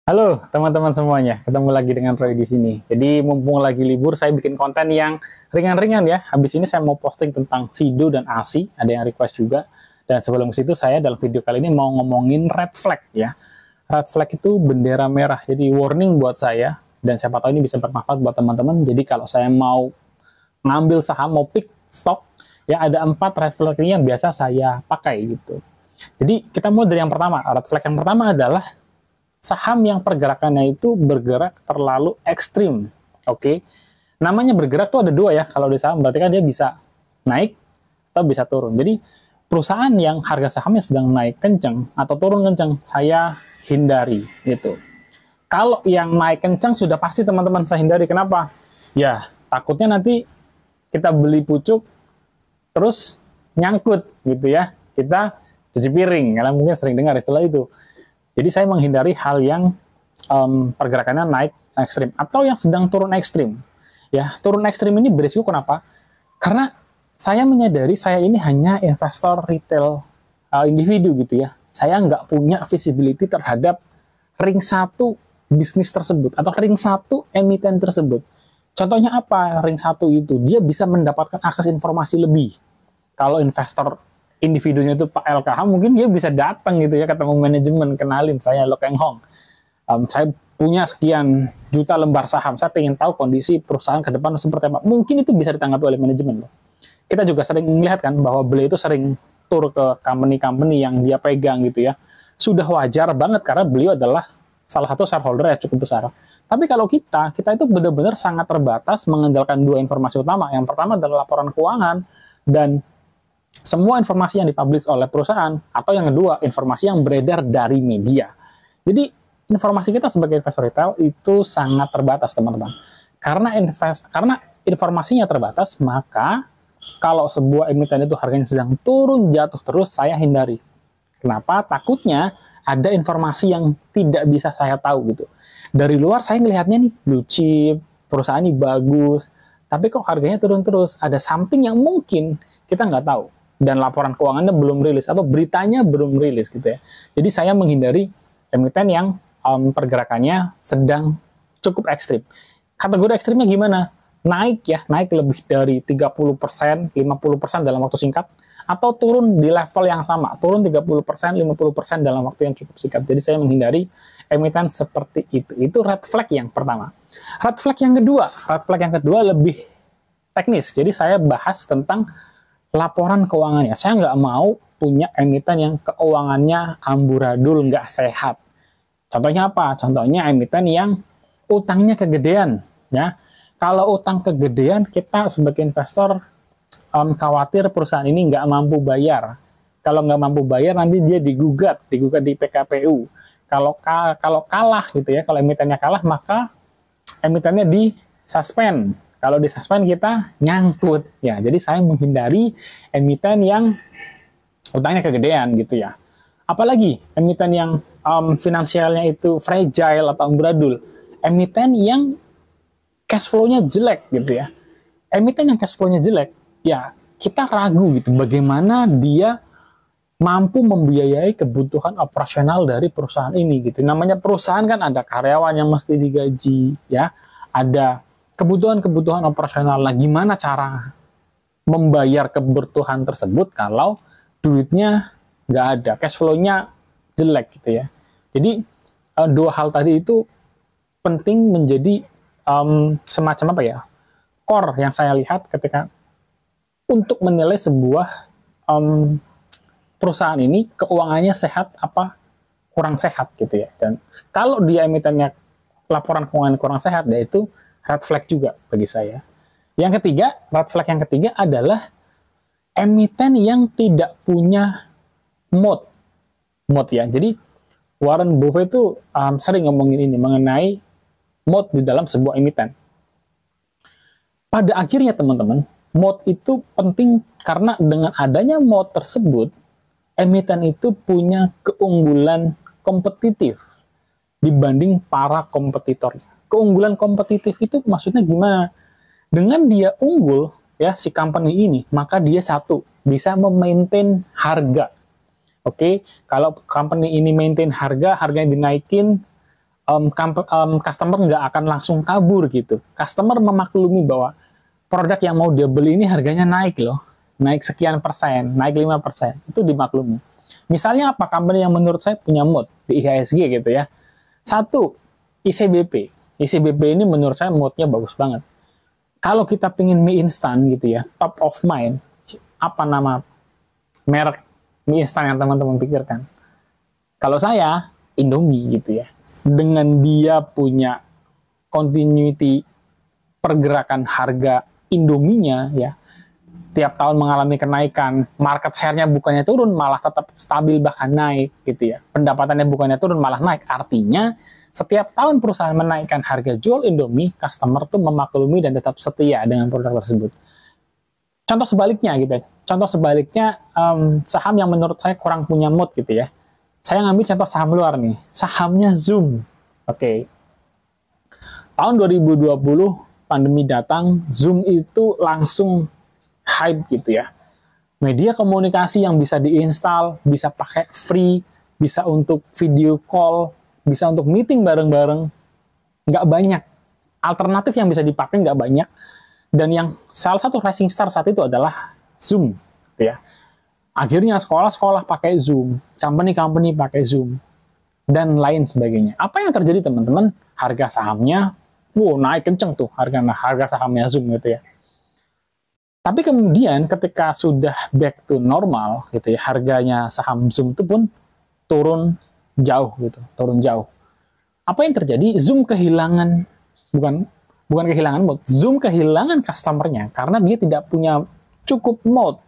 Halo teman-teman semuanya, ketemu lagi dengan Roy di sini. Jadi mumpung lagi libur, saya bikin konten yang ringan-ringan ya. Habis ini saya mau posting tentang SIDO dan ASI, ada yang request juga. Dan sebelum ke situ, saya dalam video kali ini mau ngomongin red flag ya. Red flag itu bendera merah, jadi warning buat saya. Dan siapa tahu ini bisa bermanfaat buat teman-teman. Jadi kalau saya mau ngambil saham, mau pick stock, ya ada 4 red flag ini yang biasa saya pakai gitu. Jadi kita mulai dari yang pertama. Red flag yang pertama adalah saham yang pergerakannya itu bergerak terlalu ekstrim. Oke, namanya bergerak tuh ada dua ya. Kalau di saham berarti kan dia bisa naik atau bisa turun. Jadi perusahaan yang harga sahamnya sedang naik kenceng atau turun kenceng, saya hindari gitu. Kalau yang naik kenceng sudah pasti teman-teman saya hindari. Kenapa? Ya, takutnya nanti kita beli pucuk terus nyangkut gitu ya. Kita cuci piring, kalian mungkin sering dengar istilah itu. Jadi saya menghindari hal yang pergerakannya naik ekstrim atau yang sedang turun ekstrim. Ya, turun ekstrim ini berisiko kenapa? Karena saya menyadari saya ini hanya investor retail individu gitu ya. Saya nggak punya visibility terhadap ring satu bisnis tersebut atau ring satu emiten tersebut. Contohnya apa ring satu itu? Dia bisa mendapatkan akses informasi lebih. Kalau investor individunya itu Pak LKH, mungkin dia bisa datang gitu ya, ketemu manajemen, kenalin saya Lo Keng Hong. Saya punya sekian juta lembar saham, saya ingin tahu kondisi perusahaan ke depan seperti apa. Mungkin itu bisa ditanggapi oleh manajemen loh. Kita juga sering melihat kan bahwa beliau itu sering tur ke company-company yang dia pegang gitu ya. Sudah wajar banget karena beliau adalah salah satu shareholder yang cukup besar. Tapi kalau kita itu benar-benar sangat terbatas mengandalkan dua informasi utama. Yang pertama adalah laporan keuangan dan semua informasi yang dipublish oleh perusahaan, atau yang kedua, informasi yang beredar dari media. Jadi, informasi kita sebagai investor retail itu sangat terbatas, teman-teman. Karena informasinya terbatas, maka kalau sebuah emiten itu harganya sedang turun jatuh terus, saya hindari. Kenapa? Takutnya ada informasi yang tidak bisa saya tahu gitu. Dari luar saya ngelihatnya nih blue chip, perusahaan ini bagus, tapi kok harganya turun terus? Ada something yang mungkin kita nggak tahu. Dan laporan keuangannya belum rilis atau beritanya belum rilis gitu ya. Jadi saya menghindari emiten yang pergerakannya sedang cukup ekstrim. Kategori ekstrimnya gimana? Naik ya, naik lebih dari 30%, 50% dalam waktu singkat, atau turun di level yang sama, turun 30%, 50% dalam waktu yang cukup singkat. Jadi saya menghindari emiten seperti itu. Itu red flag yang pertama. Red flag yang kedua lebih teknis. Jadi saya bahas tentang laporan keuangannya. Saya nggak mau punya emiten yang keuangannya amburadul, nggak sehat. Contohnya apa? Contohnya emiten yang utangnya kegedean. Ya, kalau utang kegedean, kita sebagai investor khawatir perusahaan ini nggak mampu bayar. Kalau nggak mampu bayar, nanti dia digugat di PKPU. Kalau kalah gitu ya, kalau emitennya kalah, maka emitennya disuspend. Kalau disuspend kita nyangkut ya. Jadi saya menghindari emiten yang utangnya kegedean gitu ya. Apalagi emiten yang finansialnya itu fragile atau amburadul. Emiten yang cash flow-nya jelek gitu ya. Emiten yang cash flow-nya jelek, ya kita ragu gitu bagaimana dia mampu membiayai kebutuhan operasional dari perusahaan ini gitu. Namanya perusahaan kan ada karyawan yang mesti digaji ya, ada kebutuhan-kebutuhan operasional. Nah, gimana cara membayar kebutuhan tersebut kalau duitnya nggak ada, cash flow-nya jelek gitu ya. Jadi dua hal tadi itu penting menjadi semacam apa ya, core yang saya lihat ketika untuk menilai sebuah perusahaan ini keuangannya sehat apa kurang sehat gitu ya. Dan kalau dia emitennya laporan keuangan kurang sehat, yaitu red flag juga bagi saya. Yang ketiga, red flag yang ketiga adalah emiten yang tidak punya moat. Moat ya. Jadi Warren Buffett itu sering ngomongin ini mengenai moat di dalam sebuah emiten. Pada akhirnya teman-teman, moat itu penting karena dengan adanya moat tersebut, emiten itu punya keunggulan kompetitif dibanding para kompetitornya. Keunggulan kompetitif itu maksudnya gimana? Dengan dia unggul, ya si company ini, maka dia satu, bisa memaintain harga. Oke, kalau company ini maintain harga, harganya dinaikin, customer nggak akan langsung kabur gitu. Customer memaklumi bahwa produk yang mau dia beli ini harganya naik loh. Naik sekian persen, naik 5%. Itu dimaklumi. Misalnya apa? Company yang menurut saya punya mood di IHSG gitu ya. Satu, ICBP. ICBP ini menurut saya moodnya bagus banget. Kalau kita pengen mie instan gitu ya, top of mind, apa nama merek mie instan yang teman-teman pikirkan? Kalau saya, Indomie gitu ya. Dengan dia punya continuity pergerakan harga Indominya ya, tiap tahun mengalami kenaikan, market share-nya bukannya turun, malah tetap stabil bahkan naik gitu ya. Pendapatannya bukannya turun, malah naik. Artinya, setiap tahun perusahaan menaikkan harga jual Indomie, customer tuh memaklumi dan tetap setia dengan produk tersebut. Contoh sebaliknya gitu ya. Contoh sebaliknya, saham yang menurut saya kurang punya mood gitu ya. Saya ngambil contoh saham luar nih. Sahamnya Zoom. Oke. Tahun 2020, pandemi datang, Zoom itu langsung hype gitu ya. Media komunikasi yang bisa diinstal, bisa pakai free, bisa untuk video call, bisa untuk meeting bareng-bareng, nggak banyak. Alternatif yang bisa dipakai nggak banyak. Dan yang salah satu rising star saat itu adalah Zoom. Gitu ya. Akhirnya sekolah-sekolah pakai Zoom, company-company pakai Zoom, dan lain sebagainya. Apa yang terjadi teman-teman? Harga sahamnya naik kenceng tuh harga sahamnya Zoom gitu ya. Tapi kemudian ketika sudah back to normal gitu ya, harganya saham Zoom itu pun turun jauh gitu, turun jauh. Apa yang terjadi? Zoom kehilangan bukan kehilangan mode, Zoom kehilangan customernya karena dia tidak punya cukup mode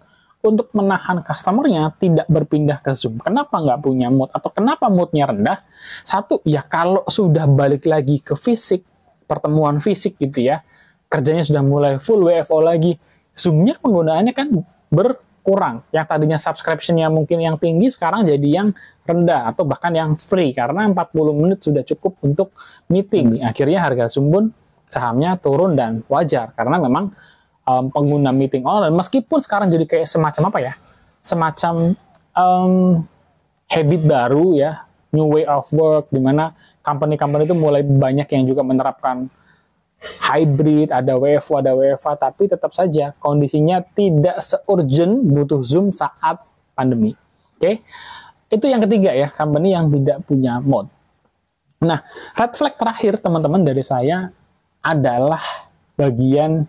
untuk menahan customernya tidak berpindah ke Zoom. Kenapa nggak punya mode atau kenapa mode-nya rendah? Satu, ya kalau sudah balik lagi ke fisik, pertemuan fisik gitu ya, kerjanya sudah mulai full WFO lagi, Zoom-nya penggunaannya kan berkurang. Yang tadinya subscription-nya mungkin yang tinggi, sekarang jadi yang rendah, atau bahkan yang free, karena 40 menit sudah cukup untuk meeting. Akhirnya harga Zoom pun sahamnya turun dan wajar, karena memang pengguna meeting online, meskipun sekarang jadi kayak semacam apa ya, semacam habit baru ya, new way of work, di mana company-company itu mulai banyak yang juga menerapkan hybrid, ada WFO, ada WFA, tapi tetap saja kondisinya tidak se-urgent butuh Zoom saat pandemi. Oke, itu yang ketiga ya, company yang tidak punya mode. Nah, red flag terakhir teman-teman dari saya adalah bagian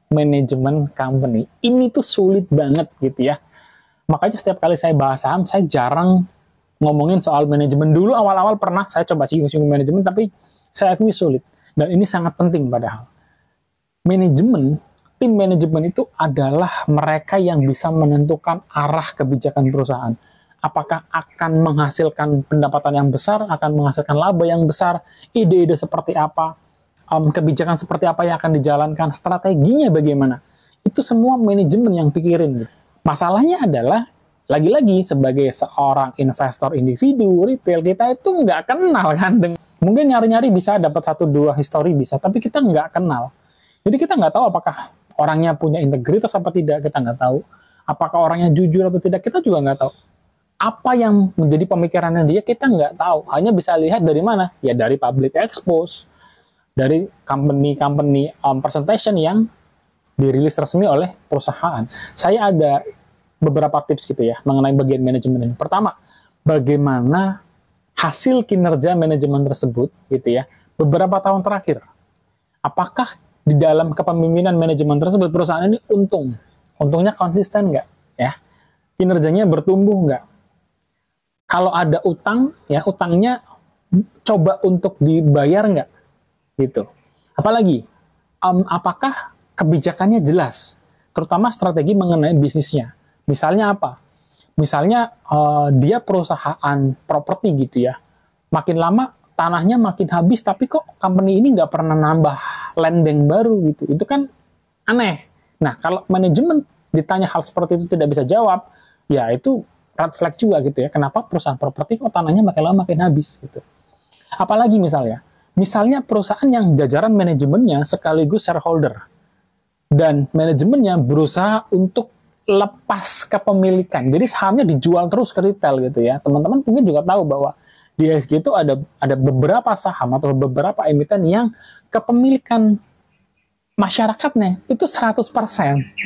manajemen company. Ini tuh sulit banget gitu ya. Makanya setiap kali saya bahas saham, saya jarang ngomongin soal manajemen. Dulu awal-awal pernah saya coba singgung-singgung manajemen, tapi saya akui sulit. Dan ini sangat penting padahal. Manajemen, tim manajemen itu adalah mereka yang bisa menentukan arah kebijakan perusahaan. Apakah akan menghasilkan pendapatan yang besar, akan menghasilkan laba yang besar, ide-ide seperti apa, kebijakan seperti apa yang akan dijalankan, strateginya bagaimana. Itu semua manajemen yang pikirin. Masalahnya adalah, lagi-lagi sebagai seorang investor individu, retail, kita itu nggak kenal kan. Mungkin nyari-nyari bisa dapat 1-2 histori bisa, tapi kita nggak kenal. Jadi kita nggak tahu apakah orangnya punya integritas apa tidak, kita nggak tahu. Apakah orangnya jujur atau tidak, kita juga nggak tahu. Apa yang menjadi pemikirannya dia, kita nggak tahu. Hanya bisa lihat dari mana? Ya dari public expose, dari company presentation yang dirilis resmi oleh perusahaan. Saya ada beberapa tips gitu ya mengenai bagian manajemen ini. Pertama, bagaimana hasil kinerja manajemen tersebut gitu ya beberapa tahun terakhir. Apakah di dalam kepemimpinan manajemen tersebut perusahaan ini untungnya konsisten nggak ya? Kinerjanya bertumbuh nggak? Kalau ada utang ya utangnya coba untuk dibayar nggak? Gitu. Apalagi apakah kebijakannya jelas, terutama strategi mengenai bisnisnya. Misalnya apa? Misalnya dia perusahaan properti gitu ya. Makin lama tanahnya makin habis, tapi kok company ini nggak pernah nambah land bank baru gitu. Itu kan aneh. Nah, kalau manajemen ditanya hal seperti itu tidak bisa jawab, ya itu red flag juga gitu ya. Kenapa perusahaan properti kok tanahnya makin lama makin habis gitu. Apalagi misalnya perusahaan yang jajaran manajemennya sekaligus shareholder. Dan manajemennya berusaha untuk lepas kepemilikan. Jadi sahamnya dijual terus ke retail gitu ya. Teman-teman mungkin juga tahu bahwa di IHSG itu ada beberapa saham atau beberapa emiten yang kepemilikan masyarakatnya itu 100%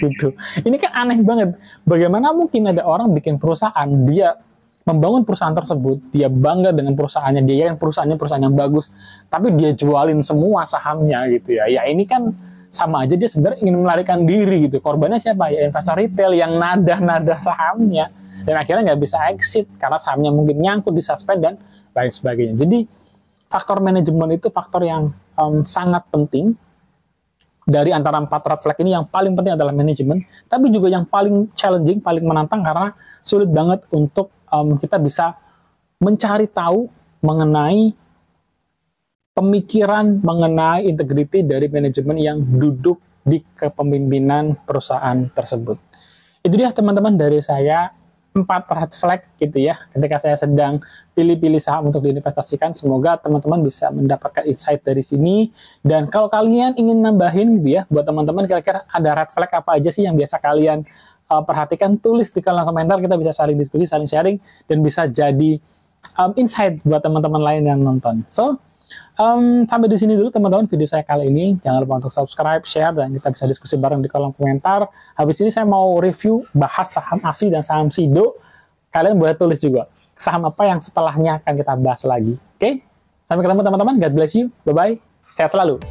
gitu. Ini kan aneh banget. Bagaimana mungkin ada orang bikin perusahaan, dia membangun perusahaan tersebut, dia bangga dengan perusahaannya, dia yang perusahaannya perusahaan yang bagus, tapi dia jualin semua sahamnya gitu ya. Ya ini kan sama aja dia sebenarnya ingin melarikan diri gitu. Korbannya siapa? Ya investor retail yang nada-nada sahamnya dan akhirnya nggak bisa exit karena sahamnya mungkin nyangkut di suspend dan lain sebagainya. Jadi faktor manajemen itu faktor yang sangat penting. Dari antara 4 red flag ini yang paling penting adalah manajemen, tapi juga yang paling challenging, paling menantang karena sulit banget untuk kita bisa mencari tahu mengenai pemikiran, mengenai integriti dari manajemen yang duduk di kepemimpinan perusahaan tersebut. Itu dia teman-teman dari saya, 4 red flag gitu ya, ketika saya sedang pilih-pilih saham untuk diinvestasikan. Semoga teman-teman bisa mendapatkan insight dari sini. Dan kalau kalian ingin nambahin gitu ya, buat teman-teman kira-kira ada red flag apa aja sih yang biasa kalian perhatikan, tulis di kolom komentar, kita bisa saling diskusi, saling sharing, dan bisa jadi insight buat teman-teman lain yang nonton. So, sampai di sini dulu teman-teman video saya kali ini. Jangan lupa untuk subscribe, share, dan kita bisa diskusi bareng di kolom komentar. Habis ini saya mau review, bahas saham ASI dan saham SIDO. Kalian boleh tulis juga saham apa yang setelahnya akan kita bahas lagi. Oke? Sampai ketemu teman-teman. God bless you. Bye-bye. Sehat selalu.